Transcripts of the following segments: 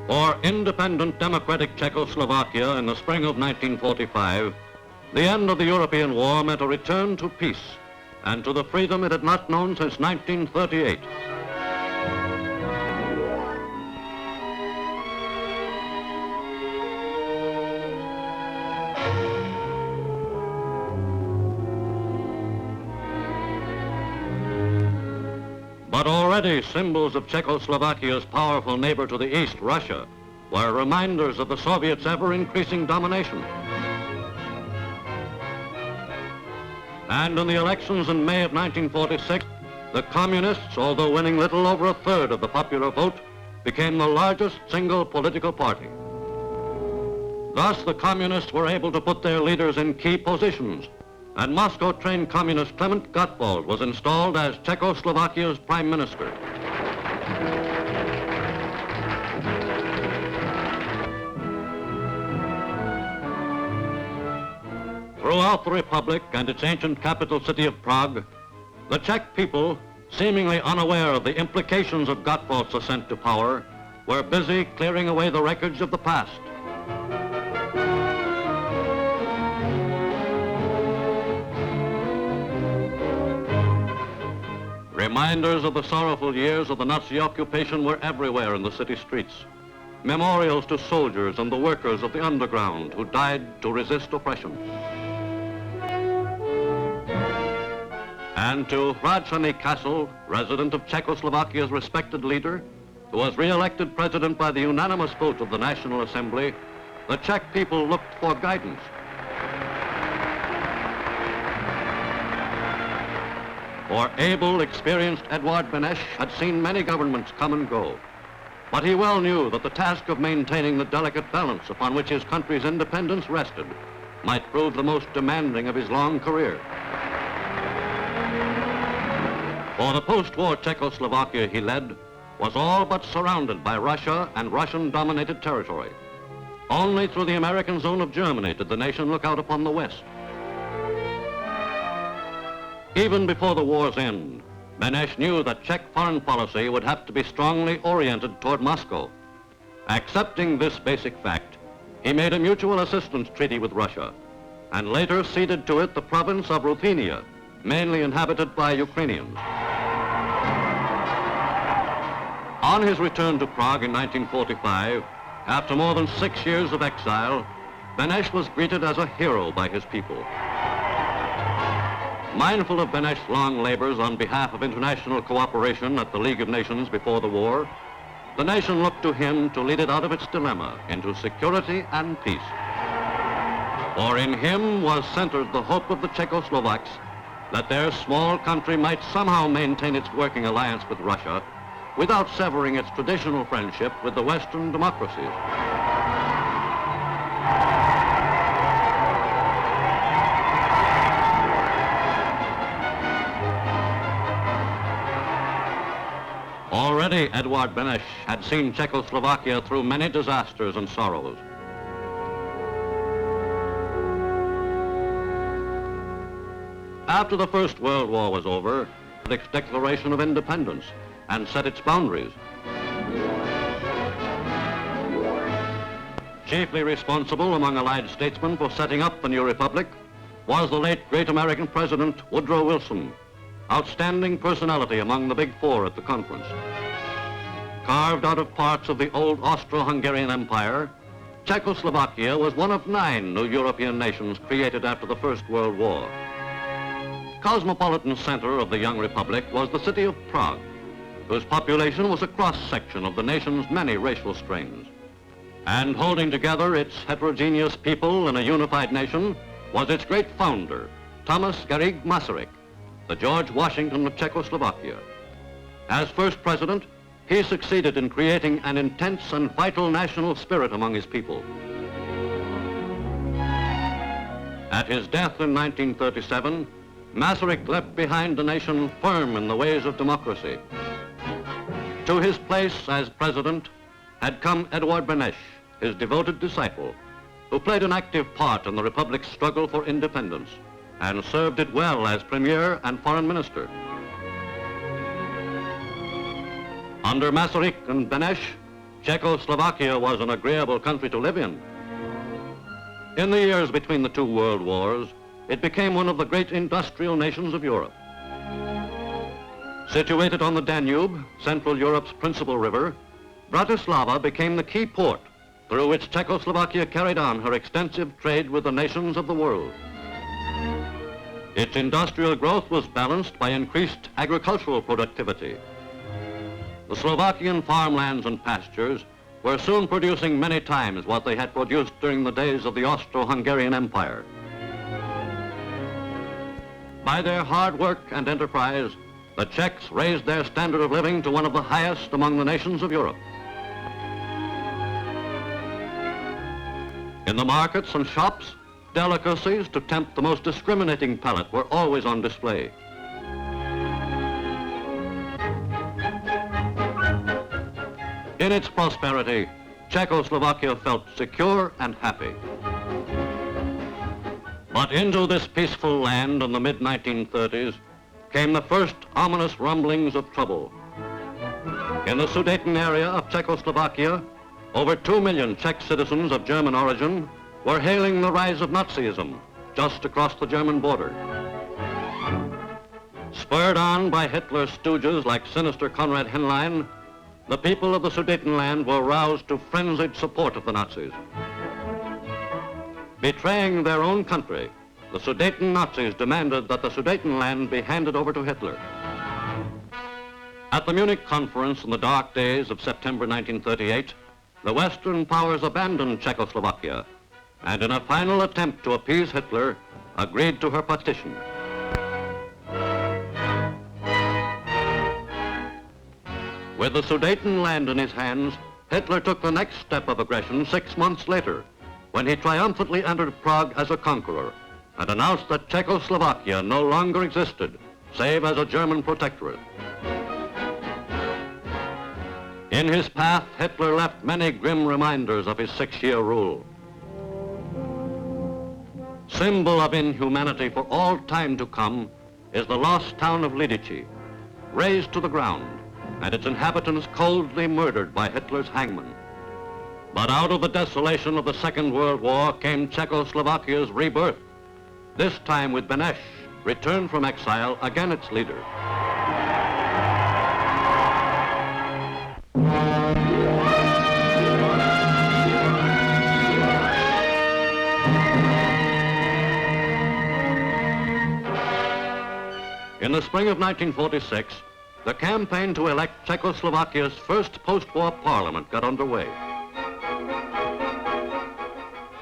For independent democratic Czechoslovakia in the spring of 1945, the end of the European war meant a return to peace and to the freedom it had not known since 1938. But already symbols of Czechoslovakia's powerful neighbor to the east, Russia, were reminders of the Soviets' ever-increasing domination. And in the elections in May of 1946, the Communists, although winning little over a third of the popular vote, became the largest single political party. Thus, the Communists were able to put their leaders in key positions, and Moscow-trained communist Clement Gottwald was installed as Czechoslovakia's prime minister. Throughout the Republic and its ancient capital city of Prague, the Czech people, seemingly unaware of the implications of Gottwald's ascent to power, were busy clearing away the wreckage of the past. Reminders of the sorrowful years of the Nazi occupation were everywhere in the city streets. Memorials to soldiers and the workers of the underground who died to resist oppression. And to Hradčany Castle, resident of Czechoslovakia's respected leader, who was re-elected president by the unanimous vote of the National Assembly, the Czech people looked for guidance. For able, experienced Edvard Beneš had seen many governments come and go, but he well knew that the task of maintaining the delicate balance upon which his country's independence rested might prove the most demanding of his long career. For the post-war Czechoslovakia he led was all but surrounded by Russia and Russian-dominated territory. Only through the American zone of Germany did the nation look out upon the West. Even before the war's end, Beneš knew that Czech foreign policy would have to be strongly oriented toward Moscow. Accepting this basic fact, he made a mutual assistance treaty with Russia, and later ceded to it the province of Ruthenia, mainly inhabited by Ukrainians. On his return to Prague in 1945, after more than 6 years of exile, Beneš was greeted as a hero by his people. Mindful of Beneš's long labors on behalf of international cooperation at the League of Nations before the war, the nation looked to him to lead it out of its dilemma into security and peace. For in him was centered the hope of the Czechoslovaks that their small country might somehow maintain its working alliance with Russia without severing its traditional friendship with the Western democracies. Already, Edvard Beneš had seen Czechoslovakia through many disasters and sorrows. After the First World War was over, its declaration of independence and set its boundaries. Chiefly responsible among Allied statesmen for setting up the new republic was the late great American President Woodrow Wilson, outstanding personality among the Big Four at the conference. Carved out of parts of the old Austro-Hungarian Empire, Czechoslovakia was one of 9 new European nations created after the First World War. Cosmopolitan center of the young republic was the city of Prague, whose population was a cross-section of the nation's many racial strains. And holding together its heterogeneous people in a unified nation was its great founder, Thomas Garrigue Masaryk, the George Washington of Czechoslovakia. As first president, he succeeded in creating an intense and vital national spirit among his people. At his death in 1937, Masaryk left behind a nation firm in the ways of democracy. To his place as president had come Edvard Beneš, his devoted disciple, who played an active part in the Republic's struggle for independence and served it well as premier and foreign minister. Under Masaryk and Beneš, Czechoslovakia was an agreeable country to live in. In the years between the two world wars, it became one of the great industrial nations of Europe. Situated on the Danube, Central Europe's principal river, Bratislava became the key port through which Czechoslovakia carried on her extensive trade with the nations of the world. Its industrial growth was balanced by increased agricultural productivity. The Slovakian farmlands and pastures were soon producing many times what they had produced during the days of the Austro-Hungarian Empire. By their hard work and enterprise, the Czechs raised their standard of living to one of the highest among the nations of Europe. In the markets and shops, delicacies to tempt the most discriminating palate were always on display. In its prosperity, Czechoslovakia felt secure and happy. But into this peaceful land in the mid-1930s came the first ominous rumblings of trouble. In the Sudeten area of Czechoslovakia, over 2 million Czech citizens of German origin were hailing the rise of Nazism just across the German border. Spurred on by Hitler's stooges like sinister Konrad Henlein, the people of the Sudetenland were roused to frenzied support of the Nazis. Betraying their own country, the Sudeten Nazis demanded that the Sudetenland be handed over to Hitler. At the Munich conference in the dark days of September 1938, the Western powers abandoned Czechoslovakia and in a final attempt to appease Hitler, agreed to her petition. With the Sudetenland in his hands, Hitler took the next step of aggression 6 months later, when he triumphantly entered Prague as a conqueror and announced that Czechoslovakia no longer existed, save as a German protectorate. In his path, Hitler left many grim reminders of his 6-year rule. Symbol of inhumanity for all time to come is the lost town of Lidice, razed to the ground, and its inhabitants coldly murdered by Hitler's hangman. But out of the desolation of the Second World War came Czechoslovakia's rebirth, this time with Beneš, returned from exile, again its leader. In the spring of 1946, the campaign to elect Czechoslovakia's first post-war parliament got underway.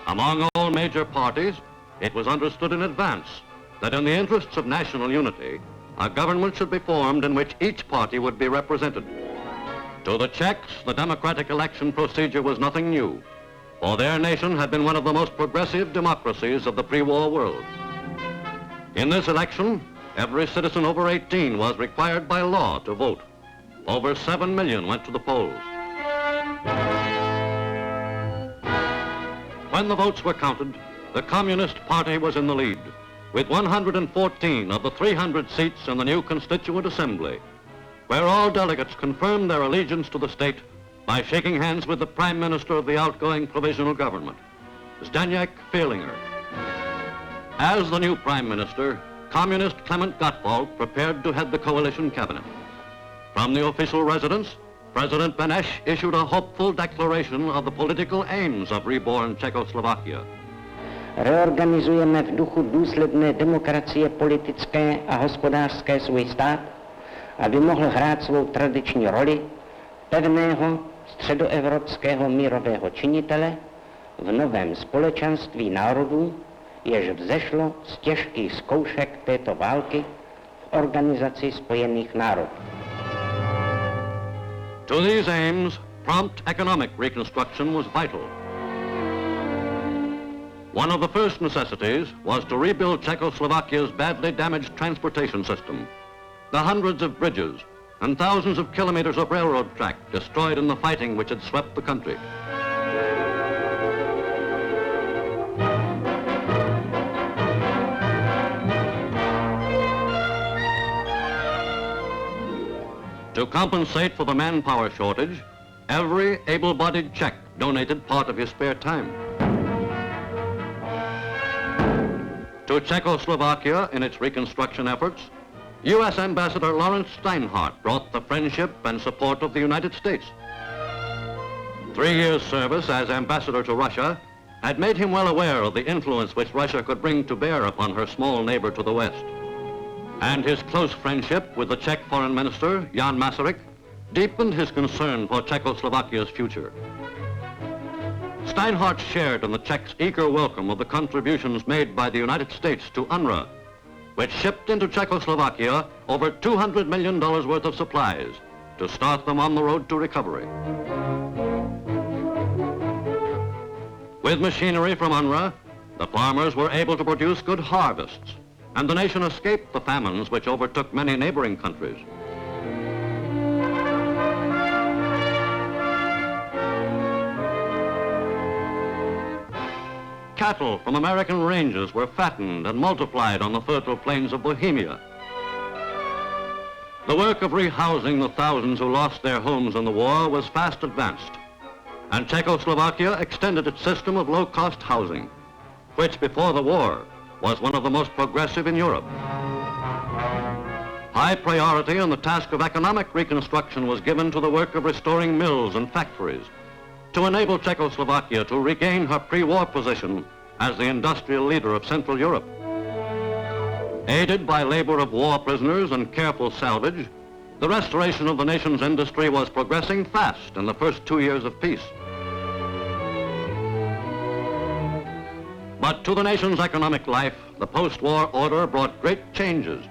Among all major parties, it was understood in advance that in the interests of national unity, a government should be formed in which each party would be represented. To the Czechs, the democratic election procedure was nothing new, for their nation had been one of the most progressive democracies of the pre-war world. In this election, every citizen over 18 was required by law to vote. Over 7 million went to the polls. When the votes were counted, the Communist Party was in the lead, with 114 of the 300 seats in the new Constituent Assembly, where all delegates confirmed their allegiance to the state by shaking hands with the Prime Minister of the outgoing provisional government, Zdeněk Fialinger. As the new Prime Minister, Communist Klement Gottwald prepared to head the coalition cabinet. From the official residence, President Beneš issued a hopeful declaration of the political aims of reborn Czechoslovakia. Reorganizujeme v duchu důsledné demokracie politické a hospodářské svůj stát, aby mohl hrát svou tradiční roli pevného středoevropského mírového činitele v novém společenství národů, jež vzešlo z těžkých zkoušek této války v Organizaci spojených národů. To these aims, prompt economic reconstruction was vital. One of the first necessities was to rebuild Czechoslovakia's badly damaged transportation system. The hundreds of bridges and thousands of kilometers of railroad track destroyed in the fighting which had swept the country. To compensate for the manpower shortage, Every able-bodied Czech donated part of his spare time. To Czechoslovakia in its reconstruction efforts, U.S. Ambassador Lawrence Steinhardt brought the friendship and support of the United States. 3 years' service as ambassador to Russia had made him well aware of the influence which Russia could bring to bear upon her small neighbor to the west. And his close friendship with the Czech foreign minister, Jan Masaryk, deepened his concern for Czechoslovakia's future. Steinhardt shared in the Czechs' eager welcome of the contributions made by the United States to UNRWA, which shipped into Czechoslovakia over $200 million worth of supplies to start them on the road to recovery. With machinery from UNRWA, the farmers were able to produce good harvests, and the nation escaped the famines which overtook many neighboring countries. Cattle from American ranges were fattened and multiplied on the fertile plains of Bohemia. The work of rehousing the thousands who lost their homes in the war was fast advanced, and Czechoslovakia extended its system of low-cost housing, which before the war was one of the most progressive in Europe. High priority in the task of economic reconstruction was given to the work of restoring mills and factories to enable Czechoslovakia to regain her pre-war position as the industrial leader of Central Europe. Aided by labor of war prisoners and careful salvage, the restoration of the nation's industry was progressing fast in the first 2 years of peace. But to the nation's economic life, the post-war order brought great changes,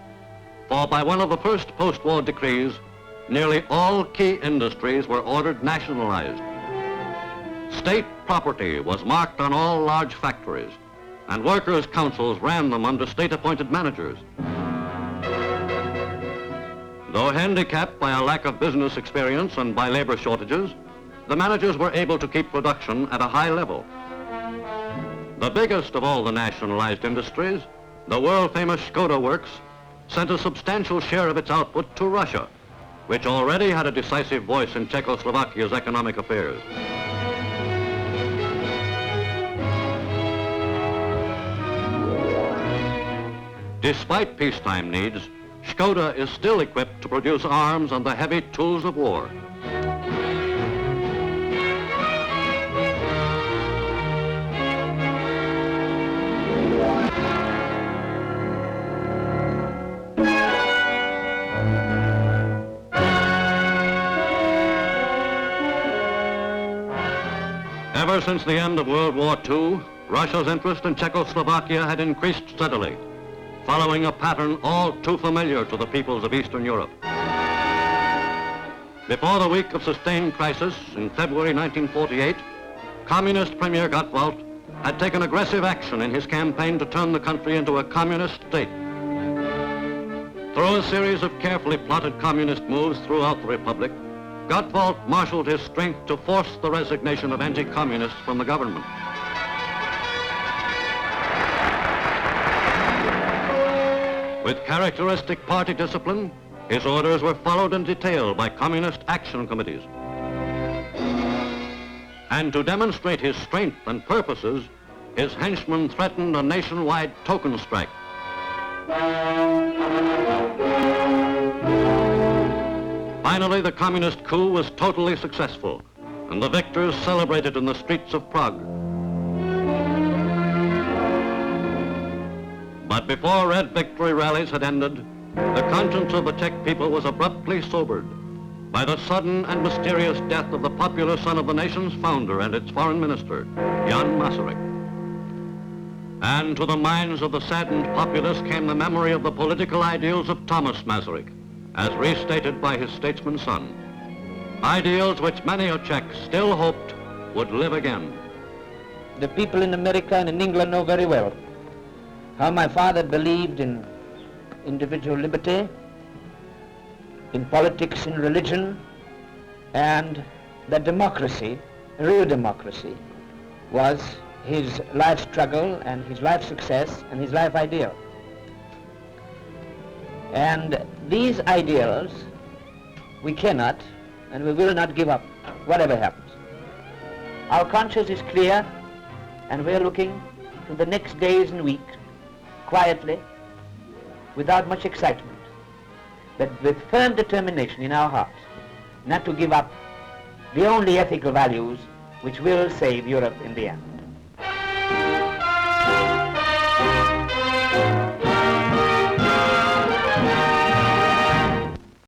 for by one of the first post-war decrees, nearly all key industries were ordered nationalized. State property was marked on all large factories, and workers' councils ran them under state-appointed managers. Though handicapped by a lack of business experience and by labor shortages, the managers were able to keep production at a high level. The biggest of all the nationalized industries, the world-famous Škoda Works, sent a substantial share of its output to Russia, which already had a decisive voice in Czechoslovakia's economic affairs. Despite peacetime needs, Škoda is still equipped to produce arms and the heavy tools of war. Ever since the end of World War II, Russia's interest in Czechoslovakia had increased steadily, following a pattern all too familiar to the peoples of Eastern Europe. Before the week of sustained crisis in February 1948, Communist Premier Gottwald had taken aggressive action in his campaign to turn the country into a communist state. Through a series of carefully plotted communist moves throughout the Republic, Gottwald marshaled his strength to force the resignation of anti-communists from the government. With characteristic party discipline, his orders were followed in detail by communist action committees. And to demonstrate his strength and purposes, his henchmen threatened a nationwide token strike. Finally, the communist coup was totally successful, and the victors celebrated in the streets of Prague. But before Red Victory rallies had ended, the conscience of the Czech people was abruptly sobered by the sudden and mysterious death of the popular son of the nation's founder and its foreign minister, Jan Masaryk. And to the minds of the saddened populace came the memory of the political ideals of Thomas Masaryk, as restated by his statesman son. Ideals which many a Czech still hoped would live again. The people in America and in England know very well how my father believed in individual liberty, in politics, in religion, and that democracy, real democracy, was his life struggle and his life success and his life ideal. And these ideals we cannot and we will not give up. whatever happens. Our conscience is clear, and we're looking to the next days and weeks, quietly, without much excitement, but with firm determination in our hearts, not to give up the only ethical values which will save Europe in the end.